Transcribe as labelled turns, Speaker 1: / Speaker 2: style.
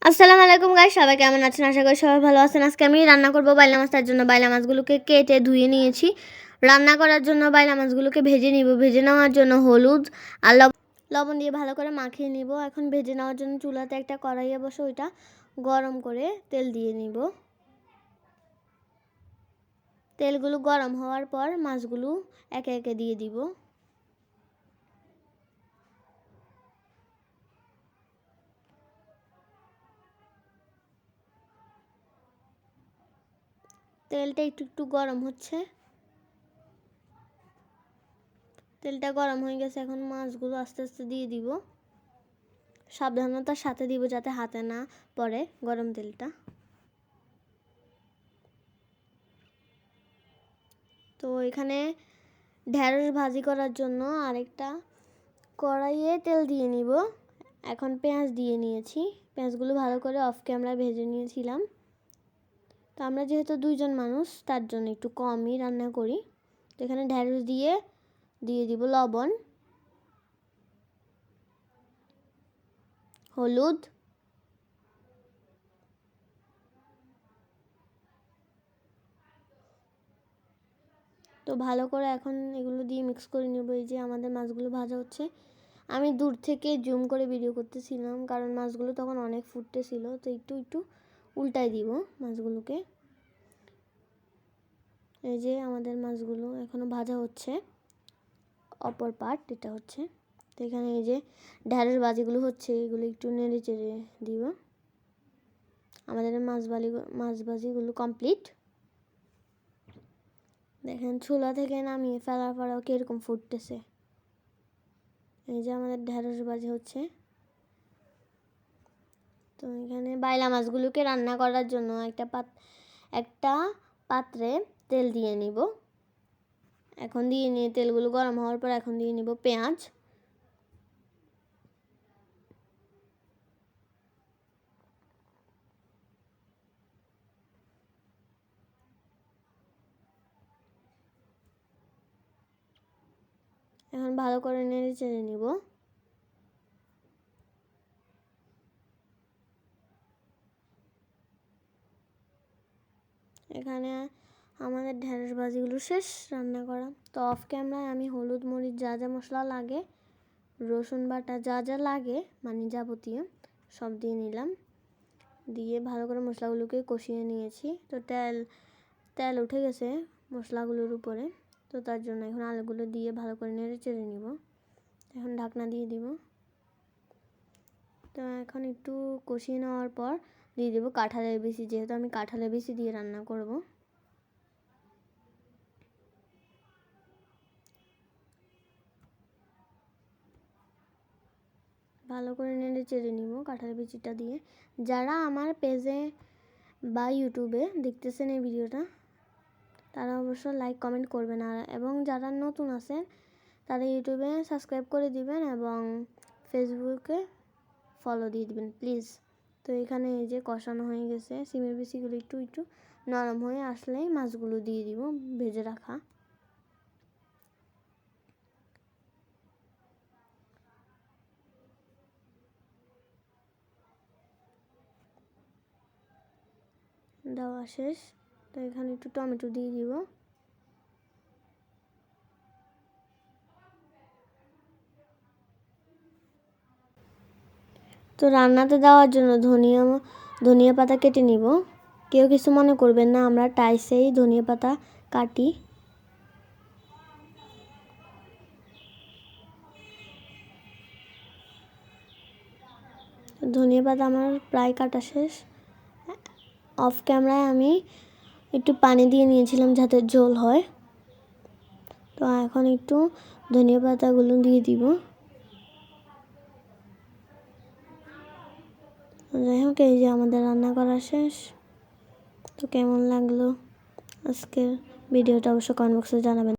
Speaker 1: আসসালামু আলাইকুম গাইস, সবাই কেমন আছেন? আশা করি সবাই ভালো আছেন। আজকে আমি রান্না করব বাইলা মাছ। তার জন্য বাইলা মাছগুলোকে কেটে ধুয়ে নিয়েছি। রান্না করার জন্য বাইলা মাছগুলোকে ভেজে নিব। ভেজে নেওয়ার জন্য হলুদ আর লবণ দিয়ে ভালো করে মাখিয়ে নিব। এখন ভেজে নেওয়ার জন্য চুলাতে একটা কড়াইয়ে বসে ওইটা গরম করে তেল দিয়ে নিব। তেলগুলো গরম হওয়ার পর মাছগুলো একে একে দিয়ে দিব। তেলটা একটু একটু গরম হচ্ছে। তেলটা গরম হয়ে গেছে, এখন মাছগুলো আস্তে আস্তে দিয়ে দিব। সাবধানতার সাথে দিব যাতে হাতে না পড়ে গরম তেলটা। তো এখানে ঢেঁড়স ভাজি করার জন্য আরেকটা কড়াইয়ে তেল দিয়ে নিব। এখন পেঁয়াজ দিয়ে নিয়েছি। পেঁয়াজগুলো ভালো করে অফ ক্যামেরা ভেজে নিয়েছিলাম। তো আমরা যেহেতু দুইজন মানুষ, তার জন্য একটু কমই রান্না করি। তো এখানে ঢেঁড়স দিয়ে দিব লবণ, হলুদ, তো ভালো করে এখন এগুলো দিয়ে মিক্স করে নেব। এই যে আমাদের মাছগুলো ভাজা হচ্ছে। আমি দূর থেকে জুম করে ভিডিও করতেছিলাম কারণ মাছগুলো তখন অনেক ফুটতেছিল। তো একটু একটু উল্টাই দিব মাছগুলোকে। এই যে আমাদের মাছগুলো এখনো ভাজা হচ্ছে, অপর পার্ট এটা হচ্ছে। তো এখানে এই যে ঢেঁড়স ভাজিগুলো হচ্ছে, এগুলো একটু নেড়ে চেড়ে দিব। আমাদের মাছ ভাজিগুলো কমপ্লিট। দেখেন চুলা থেকে নামিয়ে ফেলার পরেও কীরকম ফুটতেছে। এই যে আমাদের ঢেঁড়স ভাজি হচ্ছে। তো এখানে বাইলা মাছগুলোকে রান্না করার জন্য একটা পাত্রে তেল দিয়ে নিব। এখন দিয়ে নিয়ে তেলগুলো গরম হওয়ার পর এখন দিয়ে নিব পেঁয়াজ। এখন ভালো করে নেড়ে চেড়ে নিব। এখানে আমাদের ঢেঁড়স ভাজিগুলো শেষ রান্না করা। তো অফ ক্যামেরায় আমি হলুদ, মরিচ, যা যা মশলা লাগে, রসুন বাটা যা যা লাগে মানে যাবতীয় সব দিয়ে নিলাম। দিয়ে ভালো করে মশলাগুলোকে কষিয়ে নিয়েছি। তো তেল উঠে গেছে মশলাগুলোর উপরে। তো তার জন্য এখন আলুগুলো দিয়ে ভালো করে নেড়ে চেড়ে নিব। এখন ঢাকনা দিয়ে দিব। তো এখন একটু কষিয়ে নেওয়ার পর দিয়ে দেবো কাঁঠালের বিচি, যেহেতু আমি কাঁঠালের বিচি দিয়ে রান্না করব। ভালো করে নেড়ে চেড়ে নিব কাঁঠালের বিচিটা দিয়ে। যারা আমার পেজে বা ইউটিউবে দেখতেছেন এই ভিডিওটা, তারা অবশ্য লাইক কমেন্ট করবেন। এবং যারা নতুন আছে তারা ইউটিউবে সাবস্ক্রাইব করে দিবেন এবং ফেসবুকে ফলো দিয়ে দিবেন প্লিজ। তো এখানে এই যে কষানো হয়ে গেছে, সিমের বিচিগুলো একটু একটু নরম হয়ে আসলেই মাছগুলো দিয়ে দিব ভেজে রাখা। দেওয়া শেষ। তো এখানে একটু টমেটো দিয়ে দিব। তো রান্নাতে দেওয়ার জন্য ধনিয়া পাতা কেটে নিব। কেউ কিছু মনে করবেন না, আমরা টাইসেই ধনিয়া পাতা কাটি। ধনিয়া পাতা আমার প্রায় কাটা শেষ। অফ ক্যামেরায় আমি একটু পানি দিয়ে নিয়েছিলাম যাতে ঝোল হয়। তো এখন একটু ধনিয়া পাতাগুলো দিয়ে দিব। যাই হোক, এই যে আমাদের রান্না করা শেষ। তো কেমন লাগলো আজকের ভিডিওটা অবশ্য কমেন্ট বক্সে জানাবেন।